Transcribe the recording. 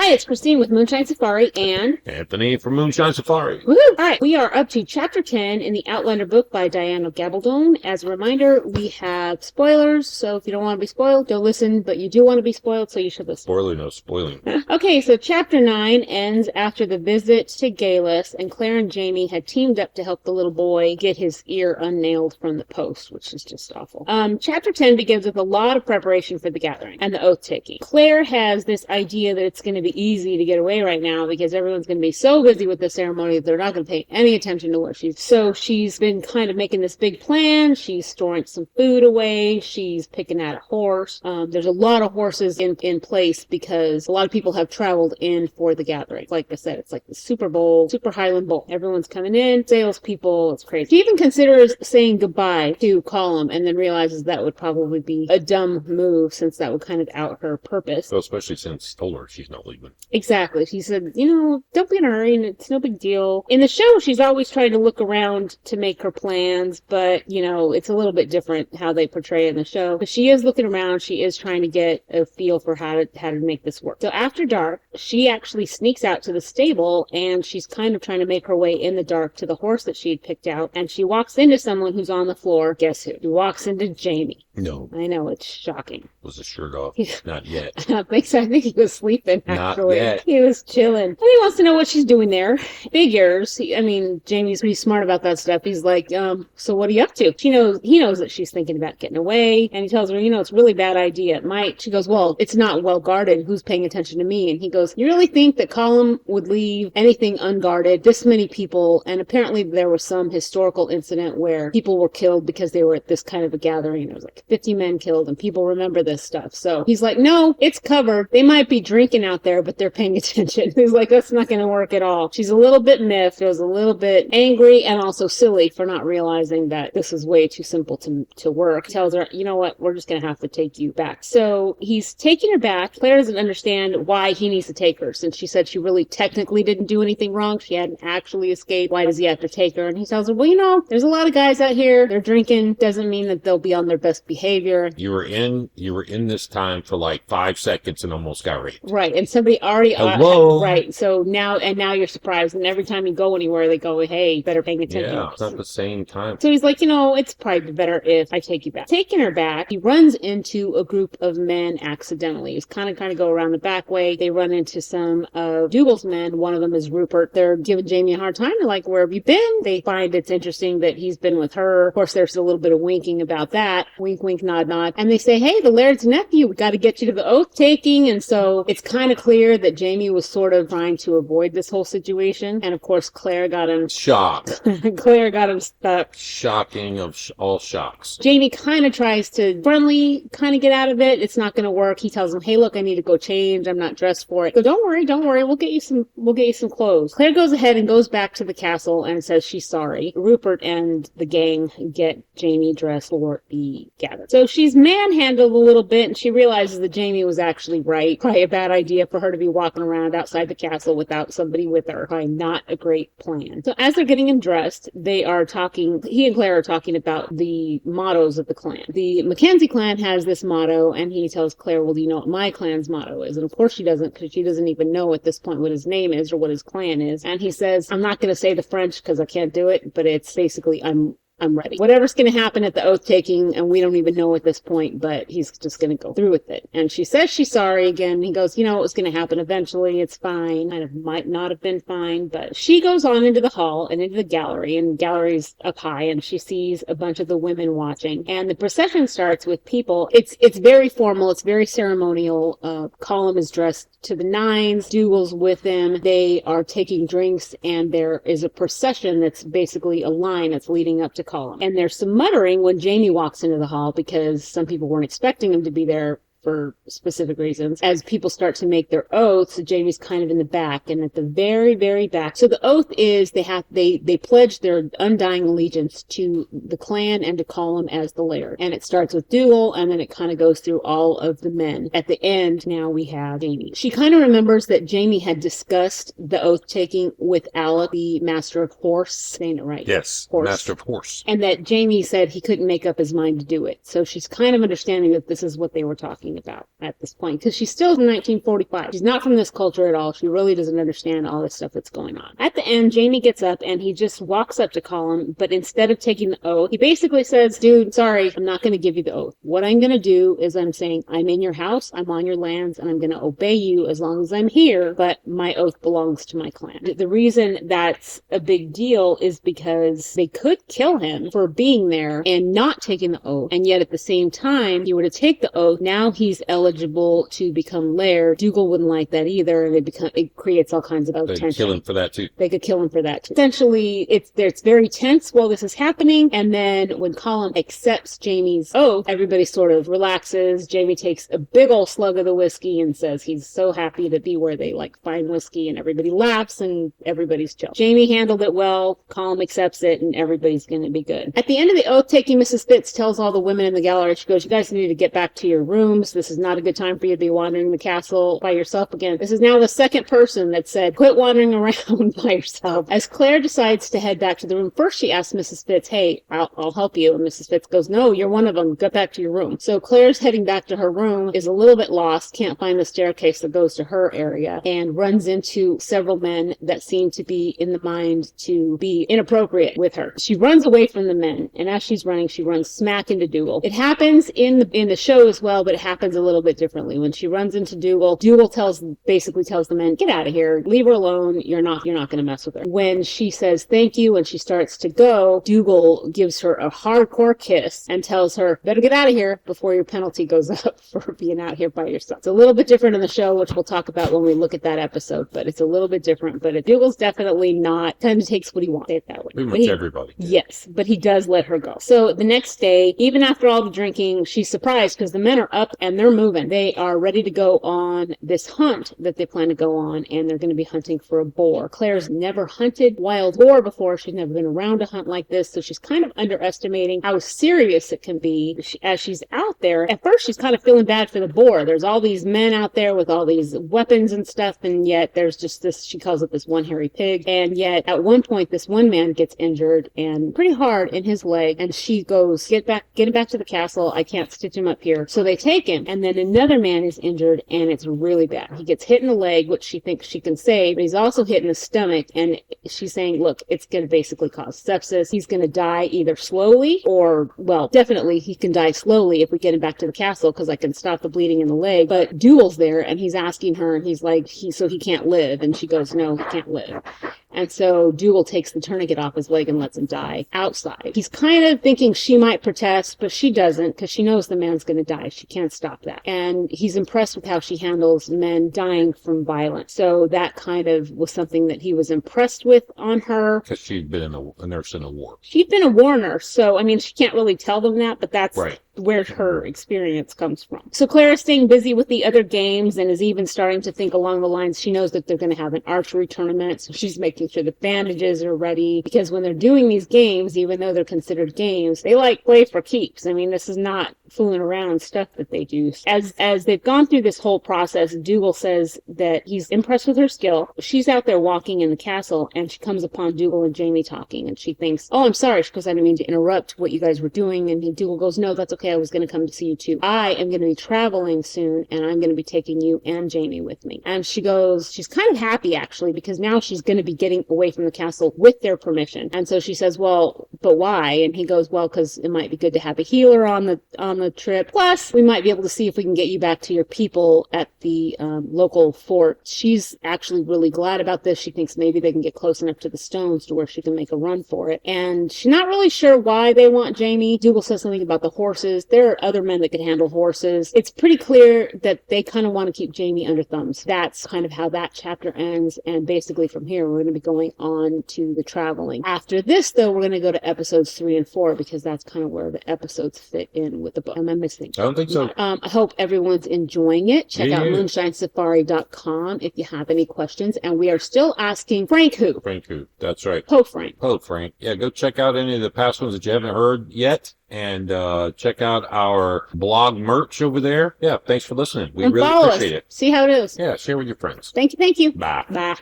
Hi, it's Christine with Moonshine Safari and Anthony from Moonshine Safari. Woohoo! All right, we are up to Chapter 10 in the Outlander book by Diana Gabaldon. As a reminder, we have spoilers, so if you don't want to be spoiled, don't listen, but you do want to be spoiled, so you should listen. Spoiler, no spoiling. Okay, so Chapter 9 ends after the visit to Galus, and Claire and Jamie had teamed up to help the little boy get his ear unnailed from the post, which is just awful. Chapter 10 begins with a lot of preparation for the gathering and the oath-taking. Claire has this idea that it's going to be easy to get away right now because everyone's going to be so busy with the ceremony that they're not going to pay any attention to what she's been kind of making this big plan. She's storing some food away. She's picking out a horse. There's a lot of horses in place because a lot of people have traveled in for the gathering. Like I said, it's like the Super Bowl, Super Highland Bowl. Everyone's coming in, salespeople, it's crazy. She even considers saying goodbye to Colum and then realizes that would probably be a dumb move since that would kind of out her purpose. Well, especially since he told her she's not leaving. Exactly. She said, don't be in a hurry, and it's no big deal. In the show, she's always trying to look around to make her plans, but, it's a little bit different how they portray it in the show. But she is looking around. She is trying to get a feel for how to make this work. So after dark, she actually sneaks out to the stable, and she's kind of trying to make her way in the dark to the horse that she had picked out, and she walks into someone who's on the floor. Guess who? She walks into Jamie. No. I know, it's shocking. Was his shirt off? Not yet. I think he was sleeping, actually. Not yet. He was chilling. And he wants to know what she's doing there. Figures. Jamie's pretty smart about that stuff. He's like, so what are you up to? He knows that she's thinking about getting away. And he tells her, it's a really bad idea. It might. She goes, well, it's not well guarded. Who's paying attention to me? And he goes, you really think that Colum would leave anything unguarded? This many people. And apparently there was some historical incident where people were killed because they were at this kind of a gathering. There was like 50 men killed and people remember this stuff. So he's like, no, it's covered. They might be drinking out there, but they're paying attention. He's like, that's not going to work at all. She's a little bit miffed, was a little bit angry, and also silly for not realizing that this is way too simple to work. He tells her, you know what, we're just going to have to take you back. So he's taking her back. Claire doesn't understand why he needs to take her, since she said she really technically didn't do anything wrong. She hadn't actually escaped. Why does he have to take her? And he tells her, well, there's a lot of guys out here. They're drinking. Doesn't mean that they'll be on their best behavior. You were in this time for like 5 seconds and almost got raped. Right, and somebody already... Hello? Right, so now you're surprised, and every time you go anywhere, they go, hey, better paying attention. Yeah, it's not the same time. So he's like, it's probably better if I take you back. Taking her back, he runs into a group of men accidentally. He's kind of go around the back way. They run into some of Dougal's men. One of them is Rupert. They're giving Jamie a hard time. They're like, where have you been? They find it's interesting that he's been with her. Of course, there's a little bit of winking about that. Wink, wink, nod, nod. And they say, hey, the Laird's nephew, we got to get you to the oath-taking. And so it's kind of clear that Jamie was sort of trying to avoid this whole situation. And of course, Claire got him... Shocked. Claire got him stuck. Shocking of all shocks. Jamie kind of tries to friendly kind of get out of it. It's not going to work. He tells him, hey, look, I need to go change. I'm not dressed for it. So don't worry. We'll get you some clothes. Claire goes ahead and goes back to the castle and says she's sorry. Rupert and the gang get Jamie dressed for the gathering. So she's manhandled a little bit, and she realizes that Jamie was actually right. Probably a bad idea for her to be walking around outside the castle without somebody with her. Probably not a great plan. So as they're getting him dressed, he and Claire are talking about the mottos of the clan. The Mackenzie clan has this motto, and he tells Claire, well, do you know what my clan's motto is? And of course she doesn't, because she doesn't even know at this point what his name is or what his clan is. And he says, I'm not going to say the French because I can't do it, but it's basically, I'm ready. Whatever's going to happen at the oath-taking, and we don't even know at this point, but he's just going to go through with it. And she says she's sorry again. He goes, it was going to happen eventually. It's fine. Kind of might not have been fine, but she goes on into the hall and into the gallery, and the gallery's up high, and she sees a bunch of the women watching. And the procession starts with people. It's very formal. It's very ceremonial. Colum is dressed to the nines. Dougal's with them. They are taking drinks, and there is a procession that's basically a line that's leading up to Colum. And there's some muttering when Jamie walks into the hall because some people weren't expecting him to be there for specific reasons. As people start to make their oaths, Jamie's kind of in the back, and at the very, very back. So the oath is they pledge their undying allegiance to the clan and to Colum as the Laird. And it starts with Dougal, and then it kind of goes through all of the men. At the end, now we have Jamie. She kind of remembers that Jamie had discussed the oath taking with Alec, the master of horse. Saying it right. Yes, horse. Master of horse. And that Jamie said he couldn't make up his mind to do it. So she's kind of understanding that this is what they were talking talking about at this point, because she's still in 1945. She's not from this culture at all. She really doesn't understand all this stuff that's going on. At the end, Jamie gets up and he just walks up to Colin, but instead of taking the oath, he basically says, dude, sorry, I'm not going to give you the oath. What I'm going to do is I'm saying, I'm in your house, I'm on your lands, and I'm going to obey you as long as I'm here, but my oath belongs to my clan. The reason that's a big deal is because they could kill him for being there and not taking the oath, and yet at the same time, if he were to take the oath, now he's eligible to become laird. Dougal wouldn't like that either, and it creates all kinds of tension. They could kill him for that too. They could kill him for that too. Essentially, it's very tense while this is happening, and then when Colin accepts Jamie's oath, everybody sort of relaxes. Jamie takes a big old slug of the whiskey and says he's so happy to be where they like fine whiskey, and everybody laughs and everybody's chill. Jamie handled it well, Colin accepts it, and everybody's going to be good. At the end of the oath taking, Mrs. Fitz tells all the women in the gallery, she goes, you guys need to get back to your rooms. This is not a good time for you to be wandering the castle by yourself again. This is now the second person that said, quit wandering around by yourself. As Claire decides to head back to the room, first she asks Mrs. Fitz, hey, I'll help you. And Mrs. Fitz goes, no, you're one of them. Get back to your room. So Claire's heading back to her room, is a little bit lost, can't find the staircase that goes to her area, and runs into several men that seem to be in the mind to be inappropriate with her. She runs away from the men, and as she's running, she runs smack into Dougal. It happens in the show as well, but it happens a little bit differently. When she runs into Dougal, basically tells the men, get out of here, leave her alone, you're not going to mess with her. When she says thank you and she starts to go, Dougal gives her a hardcore kiss and tells her, better get out of here before your penalty goes up for being out here by yourself. It's a little bit different in the show, which we'll talk about when we look at that episode, but it's a little bit different. But Dougal's definitely not, kind of takes what he wants, say it that way. Pretty much everybody. Yes, but he does let her go. So the next day, even after all the drinking, she's surprised because the men are up and they're moving. They are ready to go on this hunt that they plan to go on, and they're going to be hunting for a boar. Claire's never hunted wild boar before. She's never been around a hunt like this, so she's kind of underestimating how serious it can be. As she's out there, at first she's kind of feeling bad for the boar. There's all these men out there with all these weapons and stuff, and yet there's just this, she calls it this one hairy pig, and yet at one point this one man gets injured and pretty hard in his leg, and she goes, get him back to the castle, I can't stitch him up here. So they take him, and then another man is injured, and it's really bad. He gets hit in the leg, which she thinks she can save, but he's also hit in the stomach, and she's saying, look, it's going to basically cause sepsis. He's going to die either slowly or, well, definitely he can die slowly if we get him back to the castle because I can stop the bleeding in the leg. But Dougal's there, and he's asking her, and he's like, so he can't live. And she goes, no, he can't live. And so Dougal takes the tourniquet off his leg and lets him die outside. He's kind of thinking she might protest, but she doesn't because she knows the man's going to die. She can't stop that. And he's impressed with how she handles men dying from violence. So that kind of was something that he was impressed with on her. Because she'd been a nurse in a war. She'd been a war nurse, so I mean, she can't really tell them that, but that's right. Where her experience comes from. So Claire is staying busy with the other games and is even starting to think along the lines, she knows that they're going to have an archery tournament, so she's making sure the bandages are ready, because when they're doing these games, even though they're considered games, they like play for keeps. I mean, this is not fooling around stuff that they do. As they've gone through this whole process, Dougal says that he's impressed with her skill. She's out there walking in the castle, and she comes upon Dougal and Jamie talking, and she thinks, oh, I'm sorry, because I didn't mean to interrupt what you guys were doing. And Dougal goes, no, that's okay. I was going to come to see you too. I am going to be traveling soon, and I'm going to be taking you and Jamie with me. And she goes, she's kind of happy actually, because now she's going to be getting away from the castle with their permission. And so she says, well, but why? And he goes, well, because it might be good to have a healer on the trip. Plus, we might be able to see if we can get you back to your people at the local fort. She's actually really glad about this. She thinks maybe they can get close enough to the stones to where she can make a run for it. And she's not really sure why they want Jamie. Dougal says something about the horses. There are other men that could handle horses. It's pretty clear that they kind of want to keep Jamie under thumbs. That's kind of how that chapter ends. And basically from here, we're going to be going on to the traveling. After this, though, we're going to go to episodes 3 and 4 because that's kind of where the episodes fit in with the book. Am I missing? I don't think so. I hope everyone's enjoying it. Check out moonshinesafari.com if you have any questions. And we are still asking Frank who? Frank who. That's right. Pope Frank. Pope Frank. Yeah, go check out any of the past ones that you haven't heard yet. And check out our blog merch over there. Yeah, thanks for listening. We really appreciate it. See how it is. Yeah, share with your friends. Thank you. Bye. Bye.